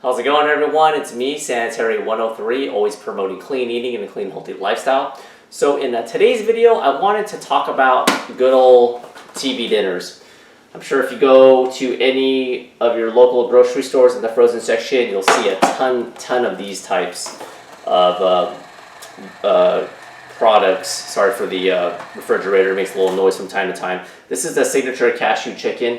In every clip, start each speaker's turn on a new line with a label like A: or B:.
A: How's it going, everyone? It's me, Sanitary 103, always promoting clean eating and a clean, healthy lifestyle. So in today's video, I wanted to talk about good old TV dinners. I'm sure if you go to any of your local grocery stores in the frozen section, you'll see a ton of these types of products. Sorry for the refrigerator, it makes a little noise from time to time. This is the signature cashew chicken.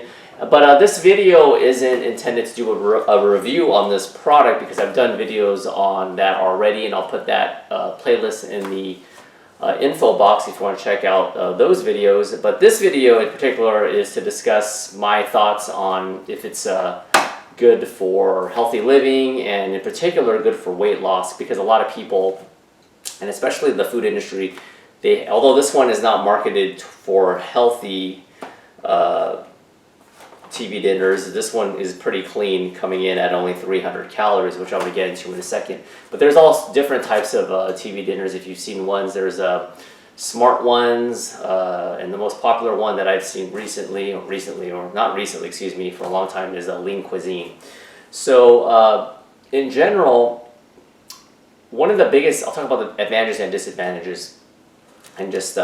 A: But this video isn't intended to do a review on this product because I've done videos on that already, and I'll put that playlist in the info box if you want to check out those videos. But this video in particular is to discuss my thoughts on if it's good for healthy living and in particular good for weight loss, because a lot of people, and especially the food industry, although this one is not marketed for healthy TV dinners, this one is pretty clean, coming in at only 300 calories, which I'm going to get into in a second. But there's all different types of TV dinners. If you've seen ones, there's smart ones, and the most popular one that I've seen for a long time is lean cuisine. So in general, one of the biggest, I'll talk about the advantages and disadvantages and just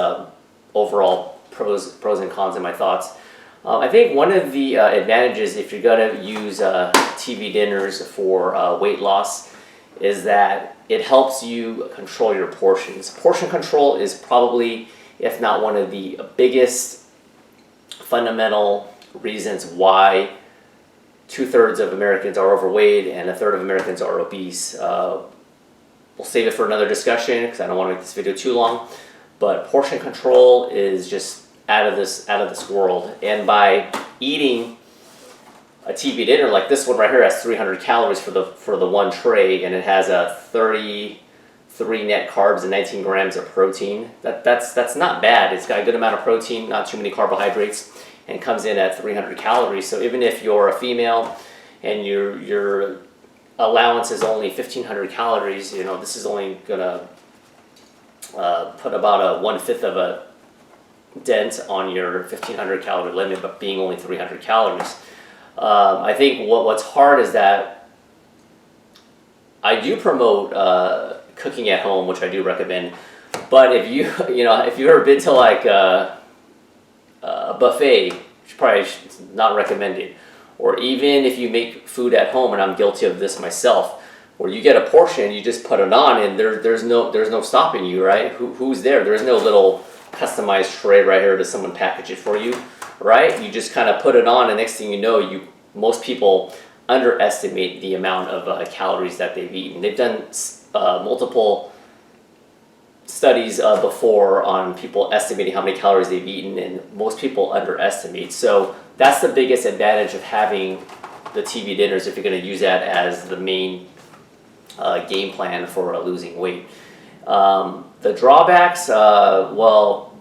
A: overall pros and cons and my thoughts. I think one of the advantages, if you're going to use TV dinners for weight loss, is that it helps you control your portions. Portion control is probably, if not one of the biggest fundamental reasons why 2/3 of Americans are overweight and 1/3 of Americans are obese. We'll save it for another discussion because I don't want to make this video too long. But portion control is just out of this world, and by eating a TV dinner like this one right here has 300 calories for the one tray, and it has 33 net carbs and 19 grams of protein. That's not bad. It's got a good amount of protein, not too many carbohydrates, and comes in at 300 calories. So even if you're a female and your allowance is only 1,500 calories, you know, this is only gonna put about a 1/5 of a dent on your 1,500 calorie limit, but being only 300 calories. I think what's hard is that I do promote cooking at home, which I do recommend. But if if you've ever been to like a buffet, which probably not recommended, or even if you make food at home, and I'm guilty of this myself, where you get a portion, you just put it on, and there's no stopping you, right? Who's there? There's no little customized tray right here to someone package it for you, right? You just kind of put it on, and next thing you know, most people underestimate the amount of calories that they've eaten. They've done multiple studies before on people estimating how many calories they've eaten, and most people underestimate. So that's the biggest advantage of having the TV dinners if you're going to use that as the main game plan for losing weight. The drawbacks, well,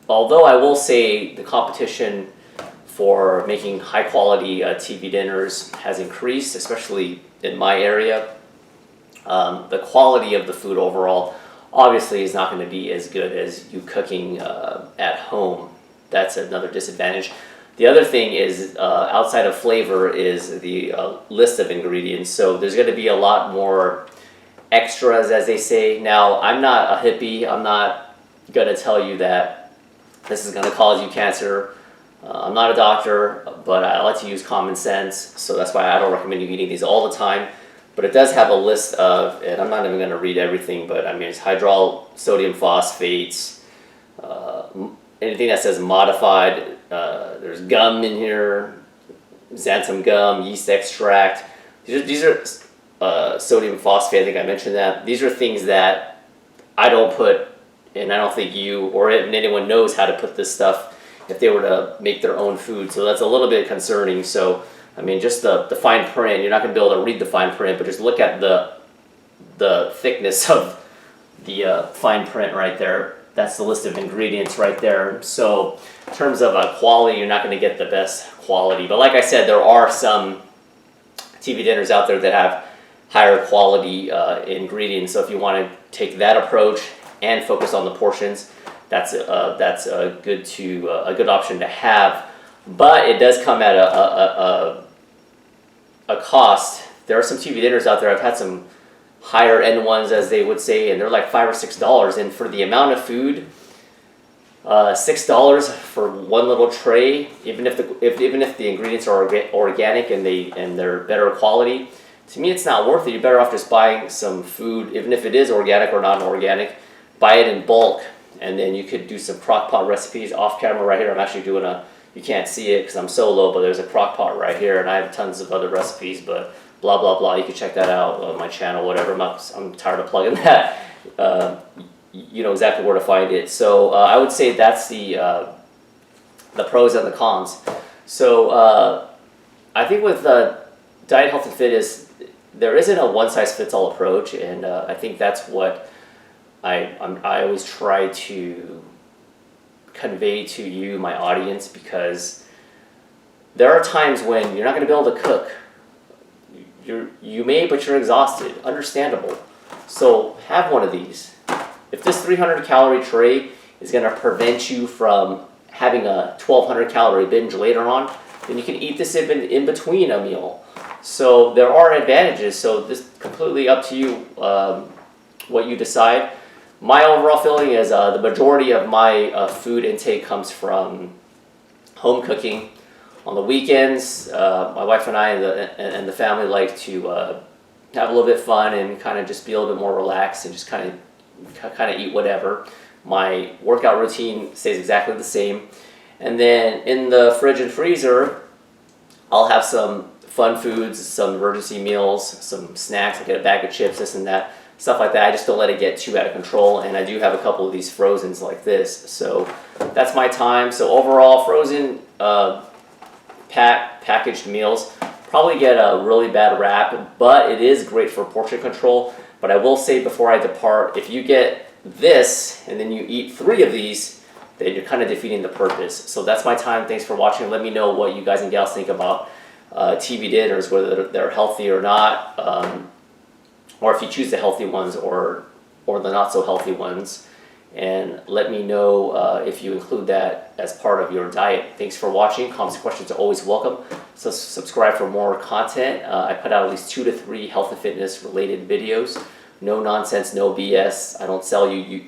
A: although I will say the competition for making high quality TV dinners has increased, especially in my area, the quality of the food overall obviously is not going to be as good as you cooking at home. That's another disadvantage. The other thing is, outside of flavor, is the list of ingredients. So there's going to be a lot more extras, as they say. Now, I'm not a hippie. I'm not going to tell you that this is going to cause you cancer. I'm not a doctor, but I like to use common sense, so that's why I don't recommend you eating these all the time. But it does have a list of, and I'm not even going to read everything, but I mean, it's hydrolyzed sodium phosphates, anything that says modified, there's gum in here, xanthan gum, yeast extract. These are sodium phosphate, I think I mentioned that. These are things that I don't put, and I don't think you or anyone knows how to put this stuff if they were to make their own food. So that's a little bit concerning. So, I mean, just the fine print, you're not going to be able to read the fine print, but just look at the thickness of the fine print right there. That's the list of ingredients right there. So in terms of quality, you're not going to get the best quality. But like I said, there are some TV dinners out there that have higher quality ingredients. So if you want to take that approach and focus on the portions, that's a good option to have. But it does come at a cost there are some TV dinners out there. I've had some higher end ones, as they would say, and they're like $5 or $6. And for the amount of food, $6 for one little tray, even if the ingredients are organic and they're better quality, to me it's not worth it. You're better off just buying some food, even if it is organic or non-organic. Buy it in bulk, and then you could do some crock pot recipes off camera right here. I'm actually doing you can't see it because I'm solo, but there's a crock pot right here, and I have tons of other recipes, but blah blah blah. You can check that out on my channel, whatever. I'm tired of plugging that. You know exactly where to find it. So I would say that's the pros and the cons. So I think with diet, health, and fitness, there isn't a one-size-fits-all approach, and I think that's what I always try to convey to you, my audience, because there are times when you're not going to be able to cook. You may, but you're exhausted. Understandable. So have one of these. If this 300 calorie tray is going to prevent you from having a 1200 calorie binge later on, then you can eat this in between a meal. So there are advantages. So this is completely up to you what you decide. My overall feeling is the majority of my food intake comes from home cooking. On the weekends, my wife and I and the family like to have a little bit of fun and kind of just be a little bit more relaxed and just kind of eat whatever. My workout routine stays exactly the same. And then in the fridge and freezer, I'll have some fun foods, some emergency meals, some snacks. I get a bag of chips, this and that, stuff like that. I just don't let it get too out of control. And I do have a couple of these frozens like this. So that's my time. So overall, frozen packaged meals probably get a really bad rap, but it is great for portion control. But I will say before I depart, if you get this and then you eat 3 of these, then you're kind of defeating the purpose. So that's my time. Thanks for watching. Let me know what you guys and gals think about TV dinners, whether they're healthy or not, or if you choose the healthy ones or the not so healthy ones. And let me know if you include that as part of your diet. Thanks for watching. Comments and questions are always welcome. So subscribe for more content. I put out at least 2 to 3 health and fitness related videos. No nonsense, no BS. I don't sell you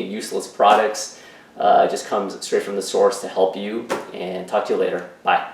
A: useless products. It just comes straight from the source to help you. And talk to you later. Bye.